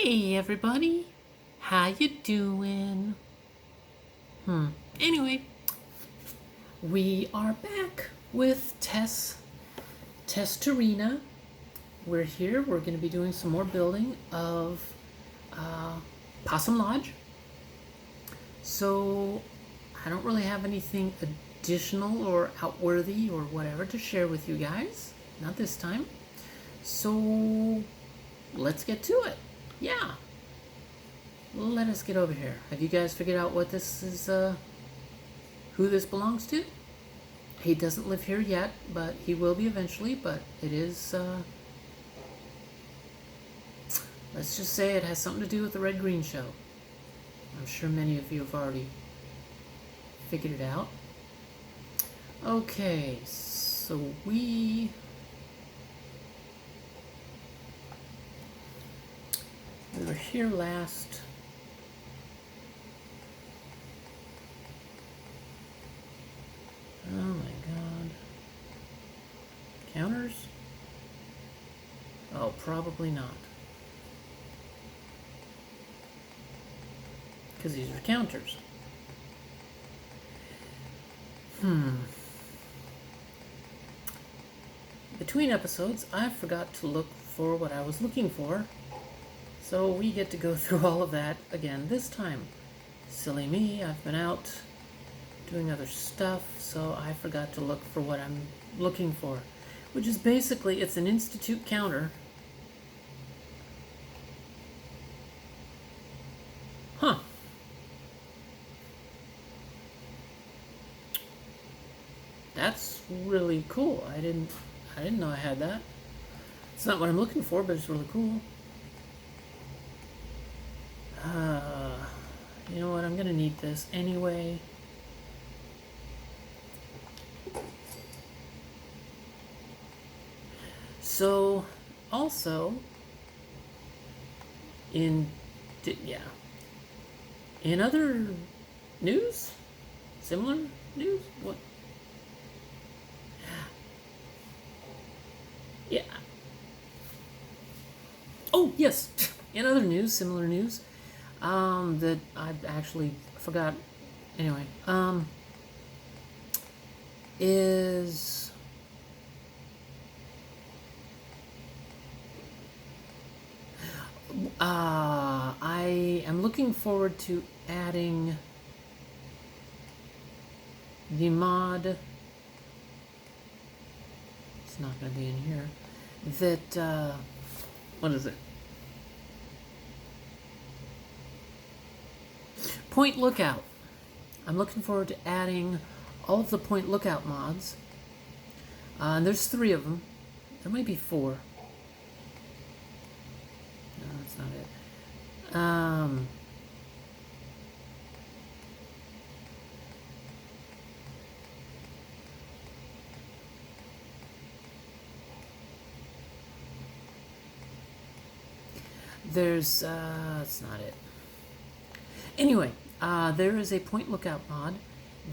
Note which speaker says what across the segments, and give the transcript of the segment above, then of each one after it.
Speaker 1: Hey everybody, how you doing? Anyway, we are back with Tess Torino. We're here, we're going to be doing some more building of Possum Lodge. So, I don't really have anything additional or outworthy or whatever to share with you guys. Not this time. So, let's get to it. Yeah. Let us get over here. Have you guys figured out what this is, who this belongs to? He doesn't live here yet, but he will be eventually, but it is, let's just say it has something to do with the Red Green Show. I'm sure many of you have already figured it out. Okay, so we were here last. Oh my god. Counters? Oh, probably not. Because these are counters. Between episodes, I forgot to look for what I was looking for. So we get to go through all of that again this time. Silly me, I've been out doing other stuff, so I forgot to look for what I'm looking for. Which is basically, it's an institute counter. Huh. That's really cool. I didn't know I had that. It's not what I'm looking for, but it's really cool. You know what? I'm gonna need this anyway. So, also, in other news, similar news, what? Yeah. Oh yes, in other news, similar news, that I actually forgot. Anyway, is I am looking forward to adding the mod. It's not going to be in here. That what is it? Point Lookout. I'm looking forward to adding all of the Point Lookout mods. And there's 3 of them. There might be 4. No, that's not it. There's, that's not it. Anyway, there is a Point Lookout mod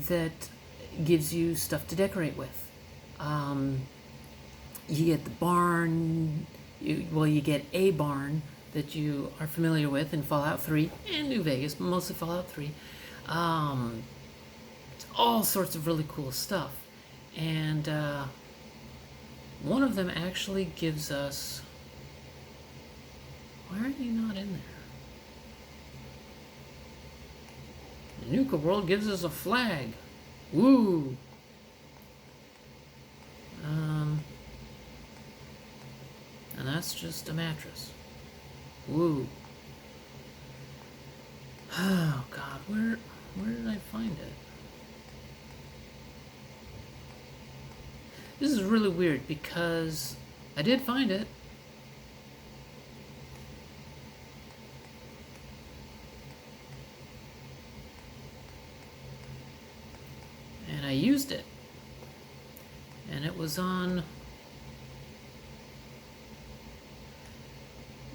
Speaker 1: that gives you stuff to decorate with. You get the barn, you get a barn that you are familiar with in Fallout 3 and New Vegas, but mostly Fallout 3. All sorts of really cool stuff. And one of them actually gives us... Why are you not in there? The Nuka World gives us a flag. Woo! And that's just a mattress. Woo. Oh god, where did I find it? This is really weird because I did find it. And I used it. And it was on...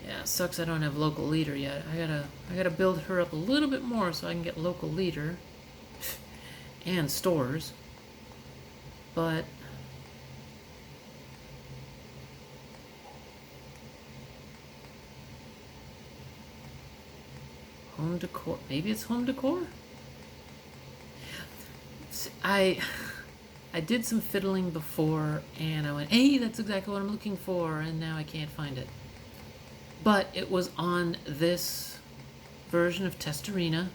Speaker 1: Yeah, it sucks I don't have local leader yet. I gotta build her up a little bit more so I can get local leader and stores. But Home decor. Maybe it's home decor? I did some fiddling before, and I went, hey, that's exactly what I'm looking for, and now I can't find it. But it was on this version of Torino.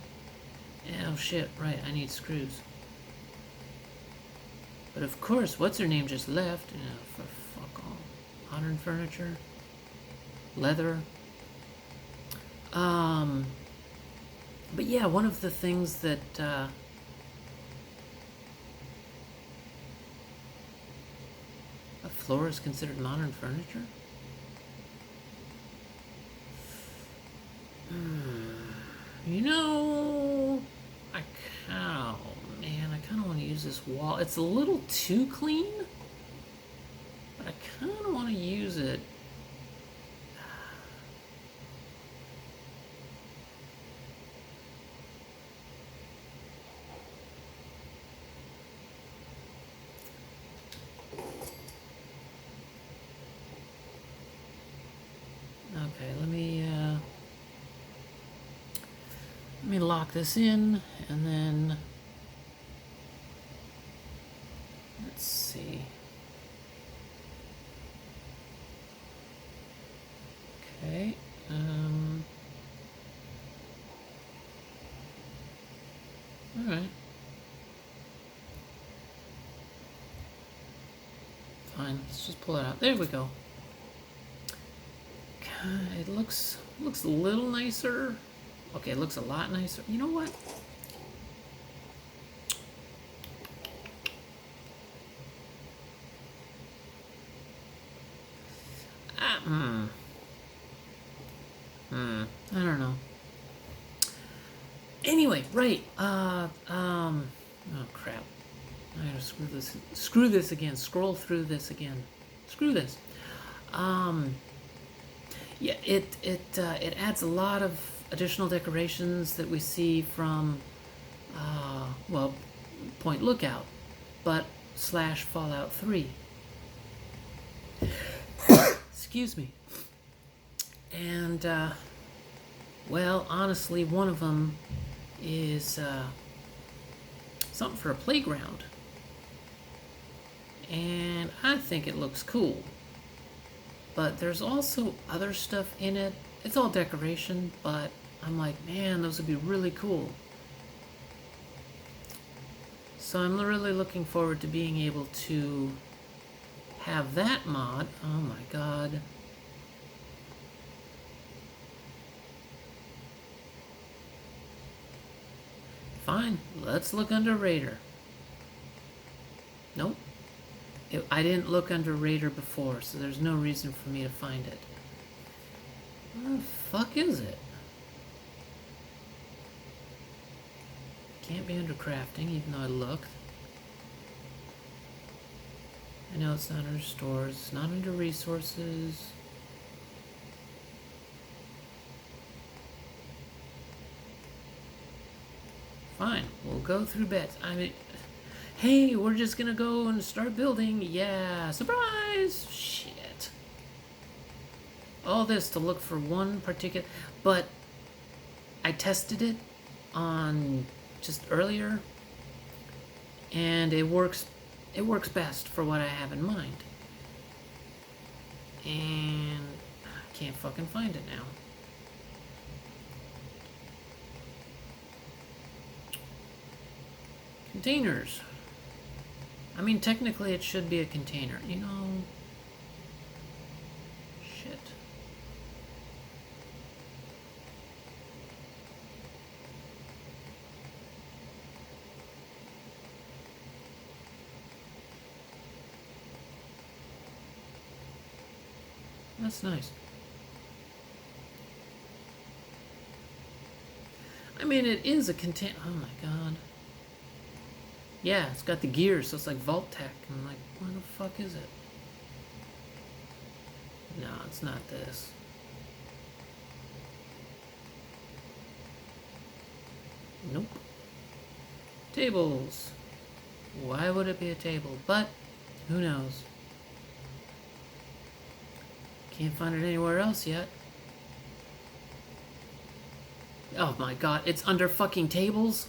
Speaker 1: Oh shit, right, I need screws. But of course, what's her name just left? For fuck all. Modern furniture. Leather. But yeah, one of the things that a floor is considered modern furniture? You know, oh man, I kind of want to use this wall. It's a little too clean, but I kind of want to use it. Okay, let me lock this in, and then let's see. Okay. All right. Fine. Let's just pull it out. There we go. It looks a little nicer. Okay, it looks a lot nicer. You know what? I don't know. Anyway, right. Oh crap. I gotta screw this again. Scroll through this again. Screw this. Yeah, it adds a lot of additional decorations that we see from, well, Point Lookout, but / Fallout 3. Excuse me. And, well, honestly, one of them is something for a playground. And I think it looks cool. But there's also other stuff in it. It's all decoration, but I'm like, man, those would be really cool. So I'm really looking forward to being able to have that mod. Oh my god. Fine, let's look under Raider. Nope. I didn't look under Raider before, so there's no reason for me to find it. Where the fuck is it? Can't be under crafting, even though I looked. I know it's not under stores, it's not under resources. Fine, we'll go through bets. I mean, hey, we're just gonna go and start building. Yeah, surprise! Shit. All this to look for one particular, but I tested it on just earlier, and it works best for what I have in mind. And I can't fucking find it now. Containers. I mean, technically it should be a container, you know. Shit. That's nice. I mean, it is a container. Oh my god. Yeah, it's got the gears, so it's like Vault Tech. I'm like, where the fuck is it? No, it's not this. Nope. Tables. Why would it be a table? But, who knows? Can't find it anywhere else yet. Oh my god, it's under fucking tables?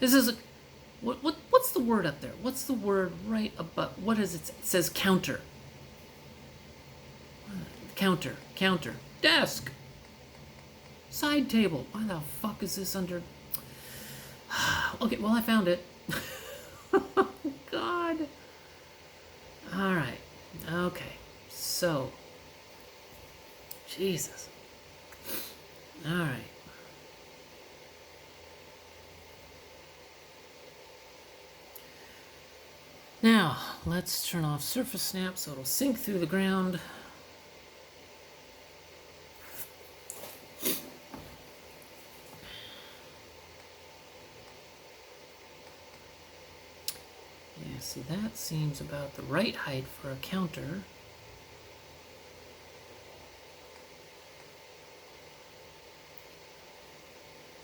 Speaker 1: This is a... What's the word up there? What's the word right above? What is it? It says counter. Counter. Counter. Desk. Side table. Why the fuck is this under... Okay, well, I found it. Oh, God. Alright. Okay. So. Jesus. Alright. Now, let's turn off surface snap so it'll sink through the ground. Yeah, see, that seems about the right height for a counter.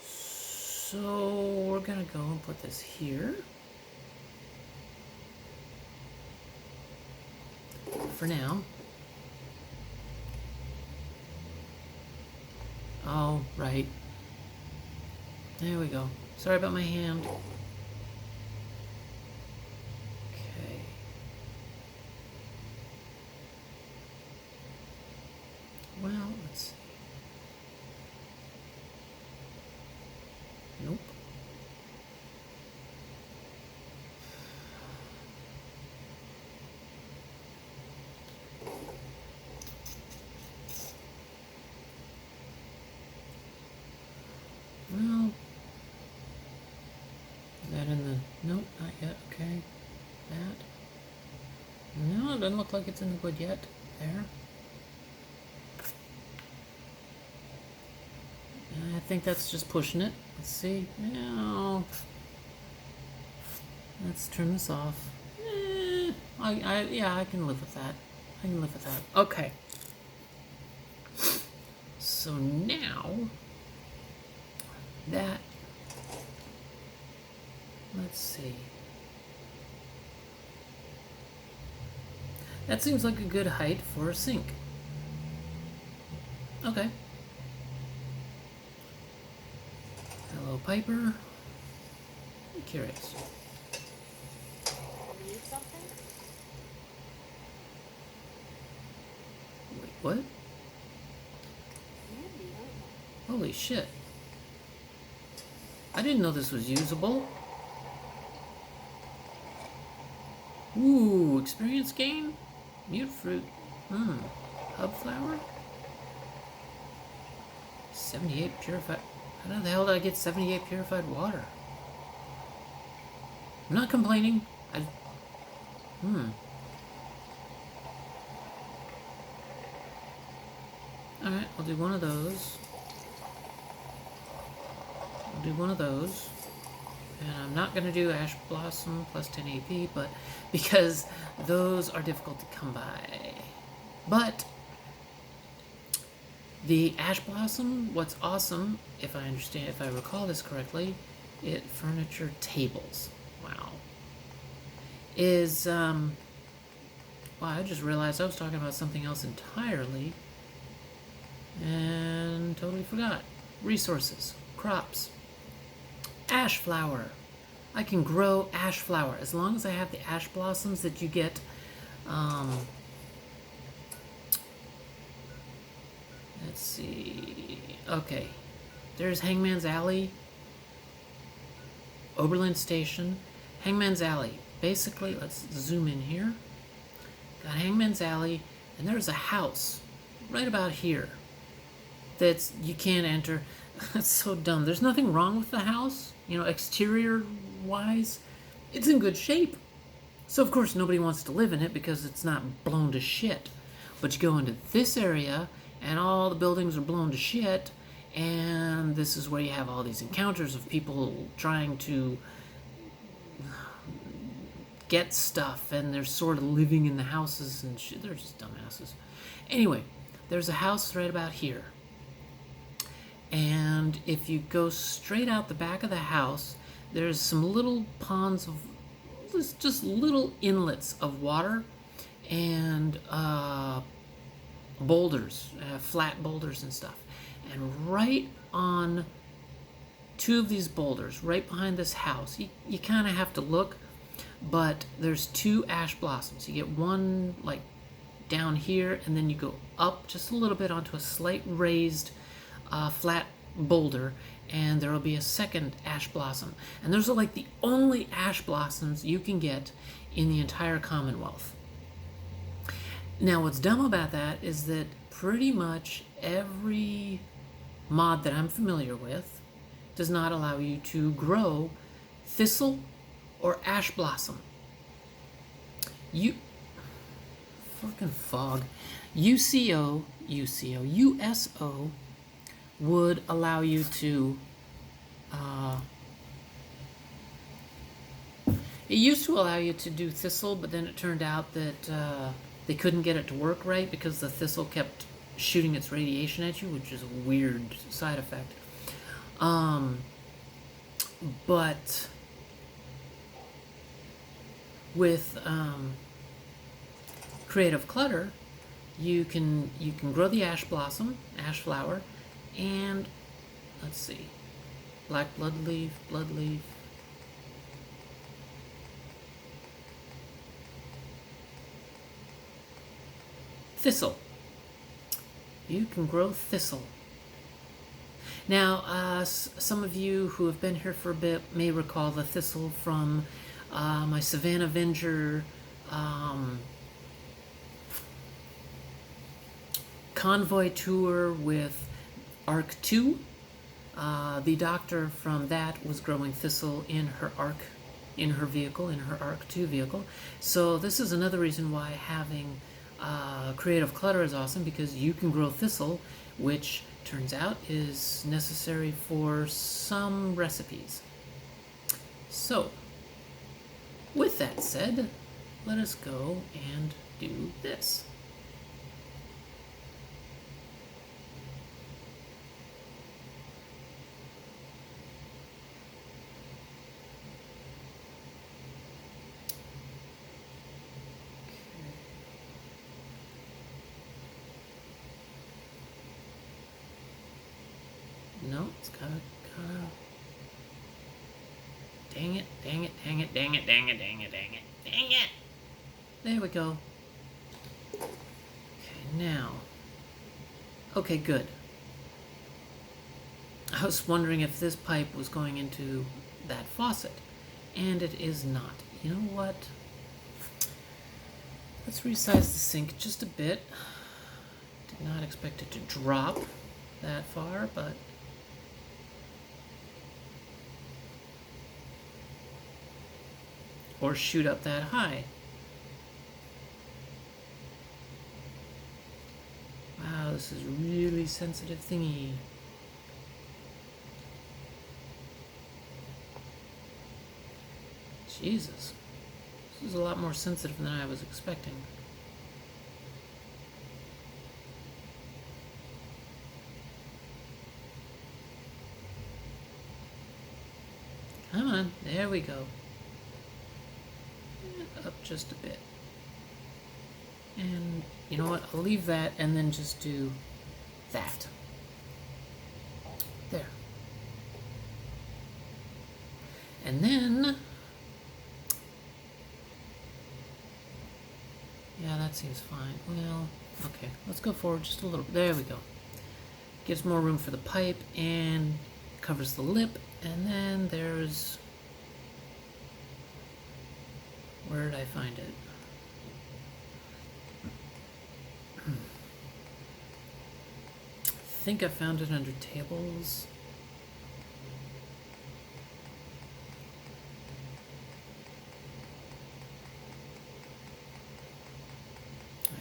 Speaker 1: So we're gonna go and put this here. For now. Oh, right. There we go. Sorry about my hand. Okay. Well, let's see. Nope. Well, is that in the... Nope, not yet. Okay. That. No, it doesn't look like it's in the wood yet. There. I think that's just pushing it. Let's see. No. Let's turn this off. Yeah, I can live with that. I can live with that. Okay. So now that, let's see. That seems like a good height for a sink. Okay. Hello, Piper. I'm curious.
Speaker 2: Need something?
Speaker 1: Wait, what? Holy shit. I didn't know this was usable. Ooh, experience gain? Mute fruit. Hub flower? 78 purified. How the hell did I get 78 purified water? I'm not complaining. Alright, I'll do one of those. I'll do one of those. And I'm not going to do Ash Blossom plus 10 AP, but because those are difficult to come by. But the Ash Blossom, what's awesome, if I recall this correctly, furniture tables. Wow. Wow, I just realized I was talking about something else entirely and totally forgot. Resources, crops, ash flower. I can grow ash flower as long as I have the ash blossoms that you get. Let's see. Okay, there's Hangman's Alley, Oberlin Station, Hangman's Alley. Basically, let's zoom in here. Got Hangman's Alley, and there's a house right about here that's you can't enter. That's so dumb. There's nothing wrong with the house, you know, exterior wise. It's in good shape. So of course nobody wants to live in it because it's not blown to shit. But you go into this area and all the buildings are blown to shit, and this is where you have all these encounters of people trying to get stuff, and they're sort of living in the houses and shit. They're just dumbasses. Anyway, there's a house right about here. And if you go straight out the back of the house, there's some little ponds of, just little inlets of water and boulders, flat boulders and stuff. and right on two of these boulders, right behind this house, you kind of have to look, but there's two ash blossoms. You get one like down here, and then you go up just a little bit onto a slight raised flat boulder, and there will be a second ash blossom. And those are like the only ash blossoms you can get in the entire Commonwealth. Now what's dumb about that is that pretty much every mod that I'm familiar with does not allow you to grow thistle or ash blossom. Fucking fog. USO would allow you to it used to allow you to do thistle, but then it turned out that they couldn't get it to work right because the thistle kept shooting its radiation at you, which is a weird side effect. But with Creative Clutter, you can grow the ash blossom, ash flower, and let's see, black bloodleaf, thistle. You can grow thistle. Now, some of you who have been here for a bit may recall the thistle from my Savannah Avenger convoy tour with Arc 2. The doctor from that was growing thistle in her Arc, in her vehicle, in her Arc 2 vehicle. So this is another reason why having Creative Clutter is awesome, because you can grow thistle, which turns out is necessary for some recipes. So, with that said, let us go and do this. No, it's gotta. Dang it. There we go. Okay, now. Okay, good. I was wondering if this pipe was going into that faucet, and it is not. You know what? Let's resize the sink just a bit. Did not expect it to drop that far, but or shoot up that high. Wow, this is really sensitive thingy. Jesus. This is a lot more sensitive than I was expecting. Come on, there we go. Up just a bit. And you know what? I'll leave that and then just do that. There. And then, yeah, that seems fine. Well, okay, let's go forward just a little bit. There we go. Gives more room for the pipe and covers the lip. And then there's, where did I find it? I think I found it under tables.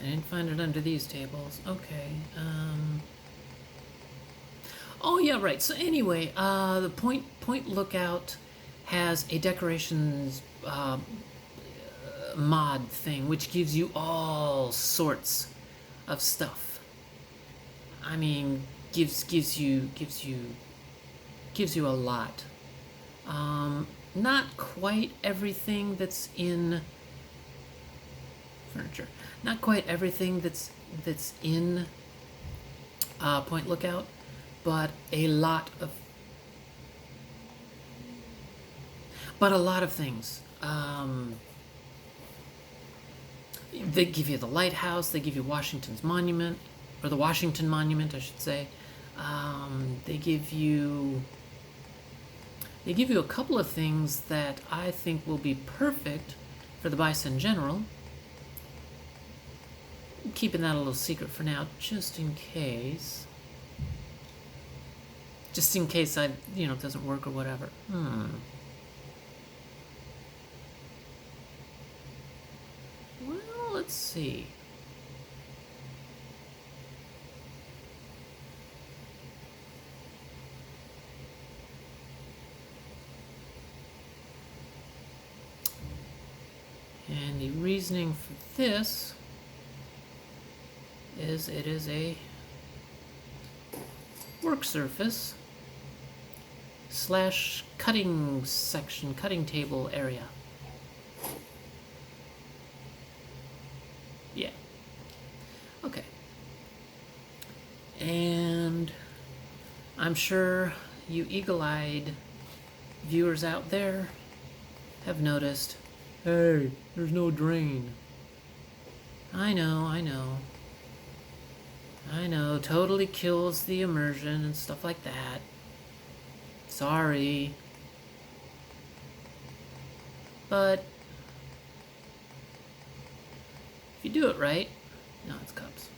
Speaker 1: I didn't find it under these tables. Okay. Oh yeah, right. So anyway, the point lookout has a decorations mod thing, which gives you all sorts of stuff. I mean, gives you a lot. Not quite everything that's in furniture. Not quite everything that's in Point Lookout, but a lot of things. They give you the lighthouse, they give you Washington's monument, or the Washington Monument, I should say. They give you a couple of things that I think will be perfect for the Bison General. I'm keeping that a little secret for now, just in case. Just in case it doesn't work or whatever. Well, let's see. And the reasoning for this is it is a work surface / cutting section, cutting table area. Yeah. Okay. And I'm sure you eagle-eyed viewers out there have noticed, hey, there's no drain. I know, totally kills the immersion and stuff like that. Sorry. But if you do it right, no, it's cups.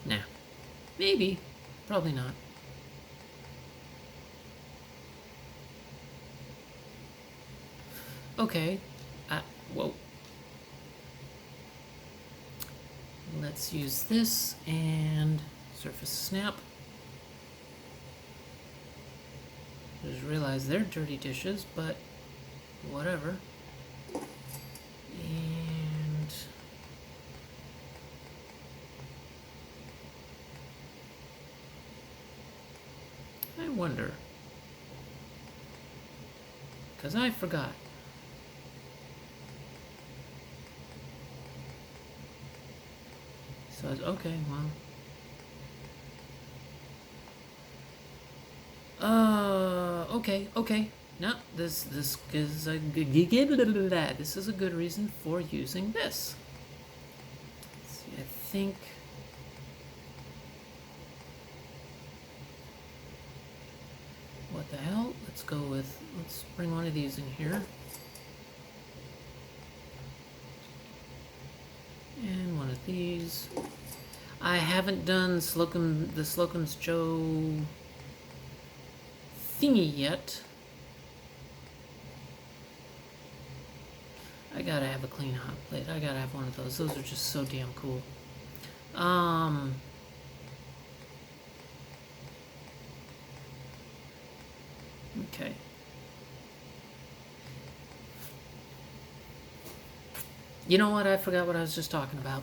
Speaker 1: Nah. Maybe. Probably not. Okay. Whoa. Let's use this and surface snap. Just realized they're dirty dishes, but whatever. And I wonder, because I forgot. So okay, well. Okay. No, this is a this is a good reason for using this. Let's see, I think what the hell? Let's bring one of these in here. And one of these. I haven't done the Slocum's Joe thingy yet. I gotta have a clean hot plate. I gotta have one of those. Those are just so damn cool. Okay. You know what? I forgot what I was just talking about.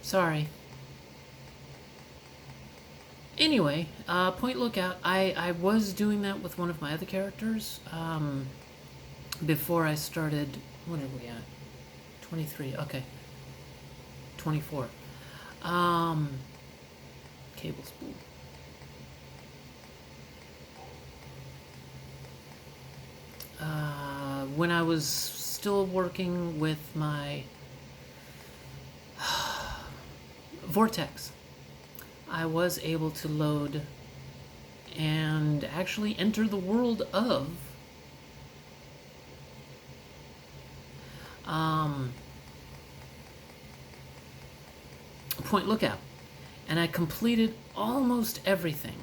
Speaker 1: Sorry. Anyway, point lookout. I was doing that with one of my other characters before I started. What are we at? 23. Okay. 24. Cable spool. When I was still working with my Vortex, I was able to load and actually enter the world of Point Lookout, and I completed almost everything,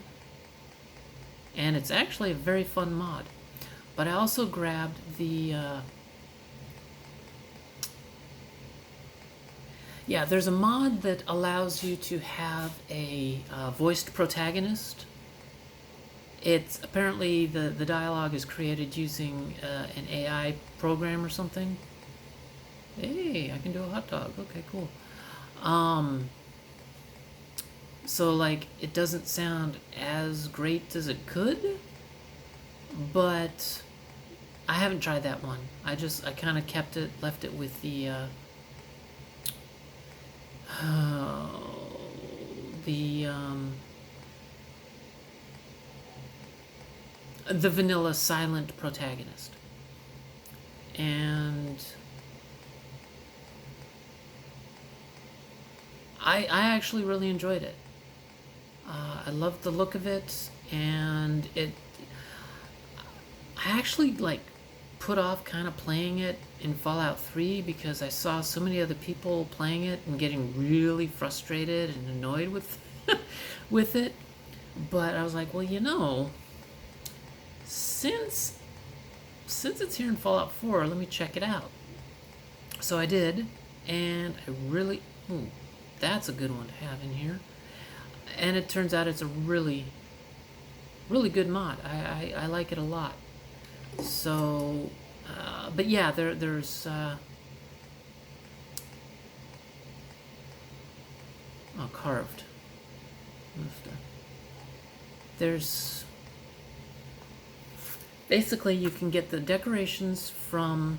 Speaker 1: and it's actually a very fun mod. But I also grabbed the there's a mod that allows you to have a voiced protagonist. It's apparently the dialogue is created using an AI program or something. Hey, I can do a hot dog. Okay, cool. So like it doesn't sound as great as it could, but I haven't tried that one. I kind of left it with the the vanilla silent protagonist, and I actually really enjoyed it. I loved the look of it, and I actually like put off kind of playing it in Fallout 3 because I saw so many other people playing it and getting really frustrated and annoyed with with it. But I was like, well, you know, since it's here in Fallout 4, let me check it out. So I did, and I really, that's a good one to have in here. And it turns out it's a really good mod. I like it a lot. So, but yeah, there's carved. There's basically you can get the decorations from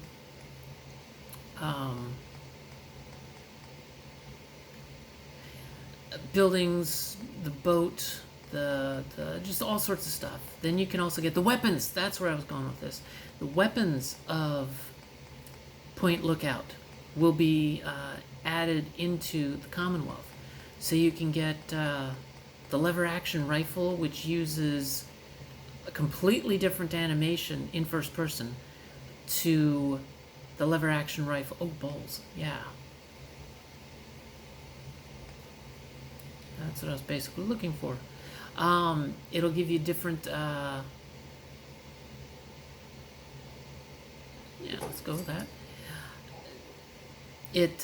Speaker 1: buildings, the boat, the just all sorts of stuff. Then you can also get the weapons. That's where I was going with this. The weapons of Point Lookout will be added into the Commonwealth. So you can get the lever action rifle, which uses a completely different animation in first person to the lever action rifle. Oh, balls. Yeah. That's what I was basically looking for. It'll give you different, yeah, let's go with that. It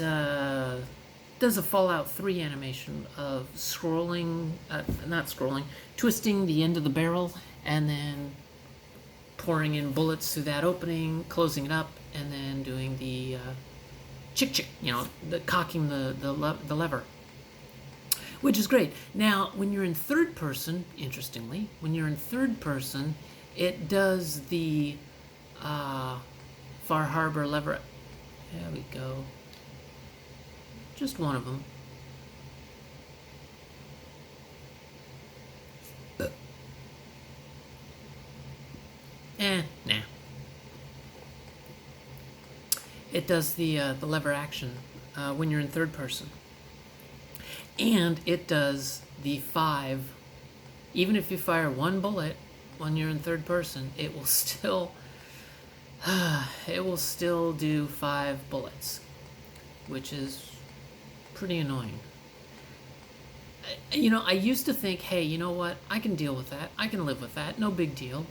Speaker 1: does a Fallout 3 animation of scrolling, twisting the end of the barrel and then pouring in bullets through that opening, closing it up, and then doing the chick, you know, the cocking the lever. Which is great. Now, when you're in third person, interestingly, it does the Far Harbor lever. There we go. Just one of them. Nah. It does the lever action when you're in third person. And it does the 5. Even if you fire one bullet when you're in third person, it will still do 5 bullets, which is pretty annoying. You know, I used to think, hey, you know what? I can deal with that. I can live with that. No big deal.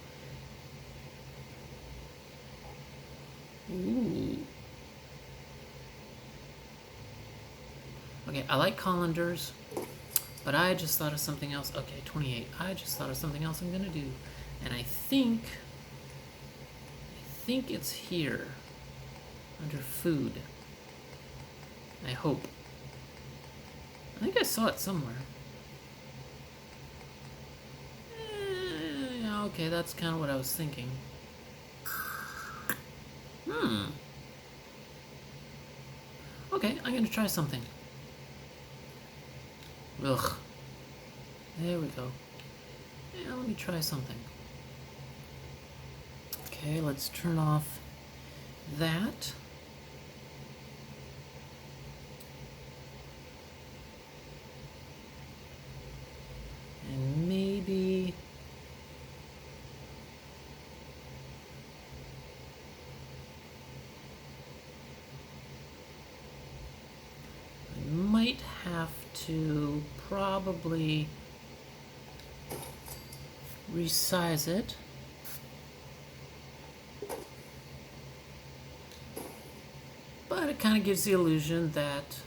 Speaker 1: Ooh. Okay, I like colanders, but I just thought of something else. Okay, 28. I just thought of something else I'm gonna do, and I think it's here under food. I hope. I think I saw it somewhere. Yeah, okay, that's kind of what I was thinking. Okay, I'm gonna try something. Ugh. There we go. Yeah, let me try something. Okay, let's turn off that. And maybe... I might have to probably resize it. But it kind of gives the illusion that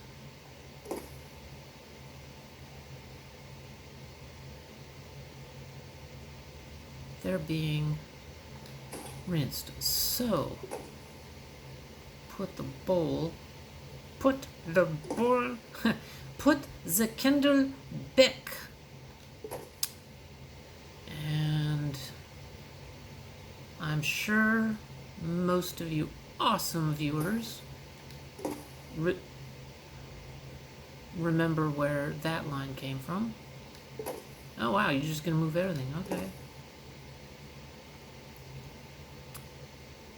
Speaker 1: they're being rinsed. So, put the Kindle back. And I'm sure most of you awesome viewers remember where that line came from. Oh wow, you're just gonna move everything, okay.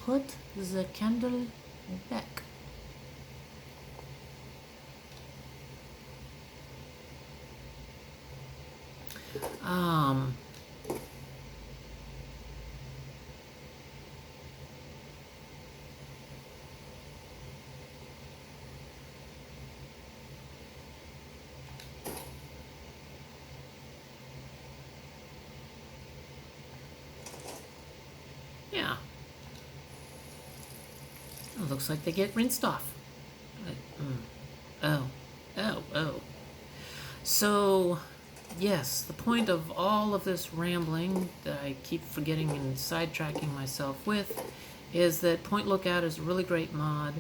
Speaker 1: Put the candle back. Yeah. It looks like they get rinsed off. Oh. So, yes, the point of all of this rambling that I keep forgetting and sidetracking myself with is that Point Lookout is a really great mod,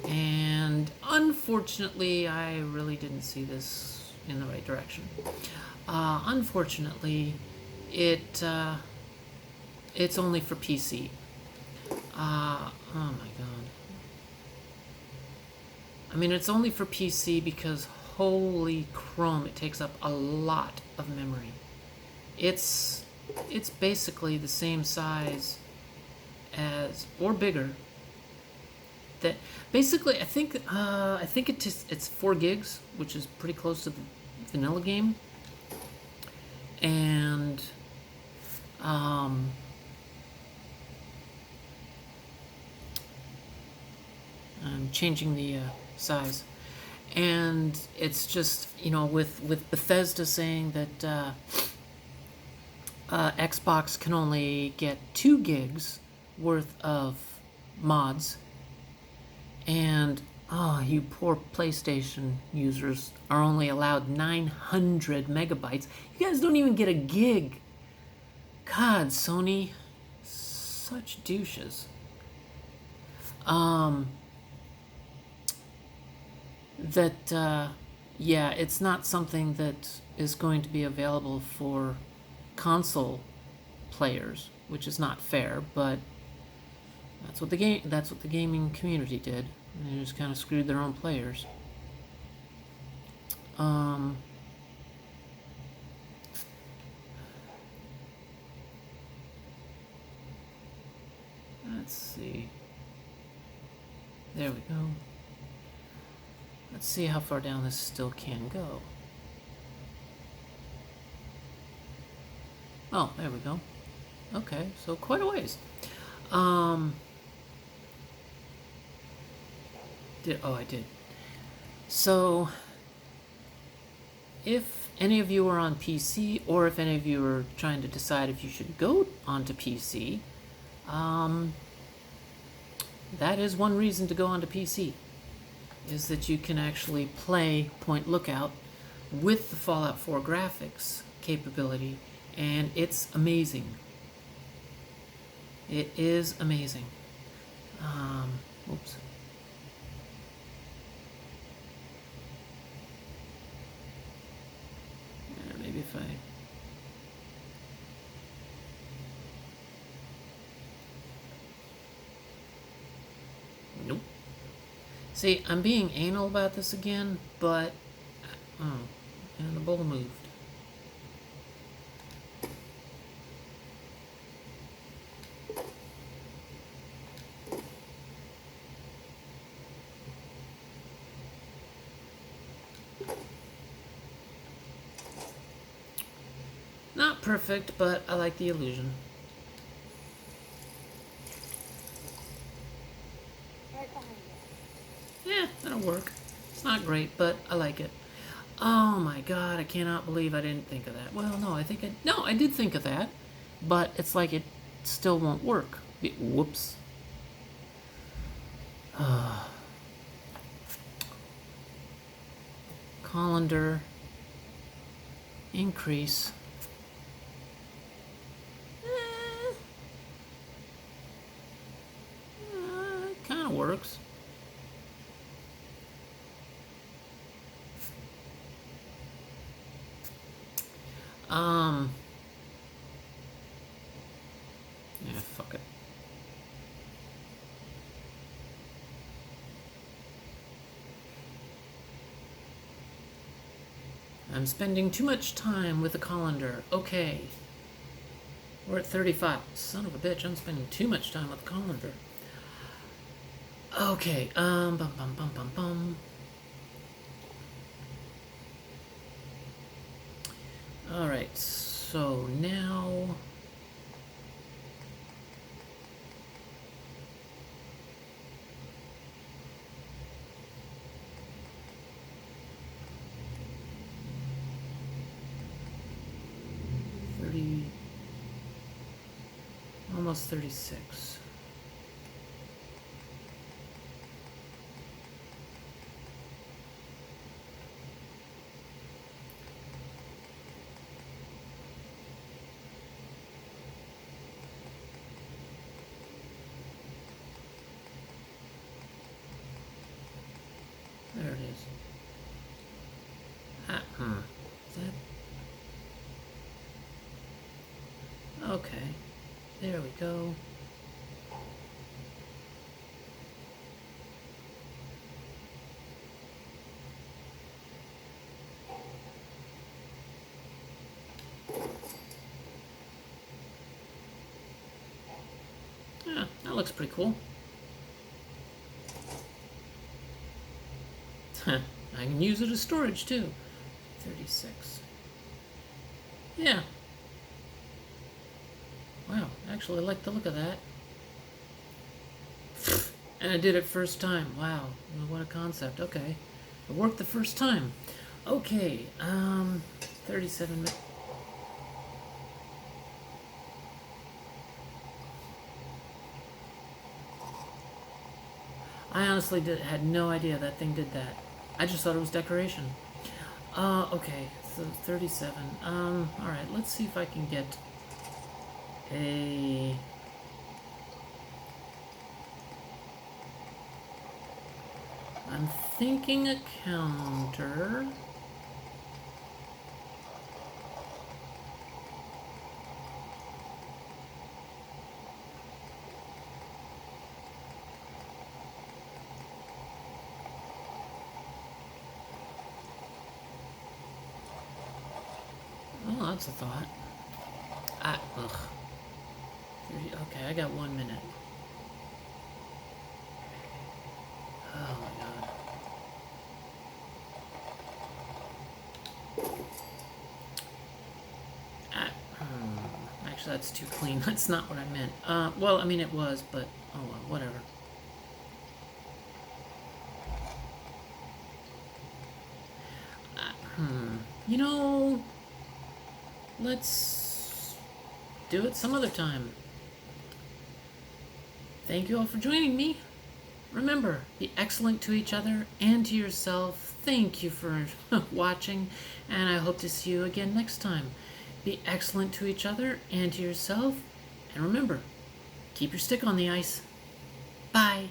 Speaker 1: and unfortunately, I really didn't see this in the right direction. Unfortunately, it's only for PC. Oh my god. I mean, it's only for PC because holy chrome, it takes up a lot of memory. It's basically the same size as, or bigger. That basically, I think it's 4 gigs, which is pretty close to the vanilla game. And I'm changing the size, and it's just, you know, with Bethesda saying that Xbox can only get 2 gigs worth of mods, and you poor PlayStation users are only allowed 900 megabytes. You guys don't even get a gig. God, Sony, such douches. Yeah, it's not something that is going to be available for console players, which is not fair, but that's what the gaming community did. And they just kind of screwed their own players. Let's see. There we go. Let's see how far down this still can go. Oh, there we go. Okay, so quite a ways. I did. So, if any of you are on PC, or if any of you are trying to decide if you should go onto PC, that is one reason to go onto PC, is that you can actually play Point Lookout with the Fallout 4 graphics capability, and it's amazing. It is amazing. Oops. Maybe if I... Nope. See, I'm being anal about this again, but... and the bowl moved. Not perfect, but I like the illusion. Yeah, that'll work. It's not great, but I like it. Oh my god, I cannot believe I didn't think of that. Well, no, I did think of that, but it's like it still won't work. Whoops. Colander. Increase. It kind of works. Yeah, fuck it. I'm spending too much time with the colander. Okay. We're at 35. Son of a bitch, I'm spending too much time with the colander. Okay, bum bum bum bum bum. Alright, so now... almost 36. There it is. Is that... Okay. There we go. Yeah, that looks pretty cool. I can use it as storage too. 36. Yeah. Wow, actually I like the look of that. And I did it first time. Wow, what a concept. Okay. It worked the first time. Okay, 37 minutes. I honestly had no idea that thing did that. I just thought it was decoration. Okay, so 37. Alright, let's see if I can get a... I'm thinking a counter. Oh, that's a thought. Ugh. Okay, I got 1 minute. Oh my god. Actually, that's too clean. That's not what I meant. Well, I mean it was, but oh well, whatever. You know, let's do it some other time. Thank you all for joining me. Remember, be excellent to each other and to yourself. Thank you for watching, and I hope to see you again next time. Be excellent to each other and to yourself, and remember, keep your stick on the ice. Bye.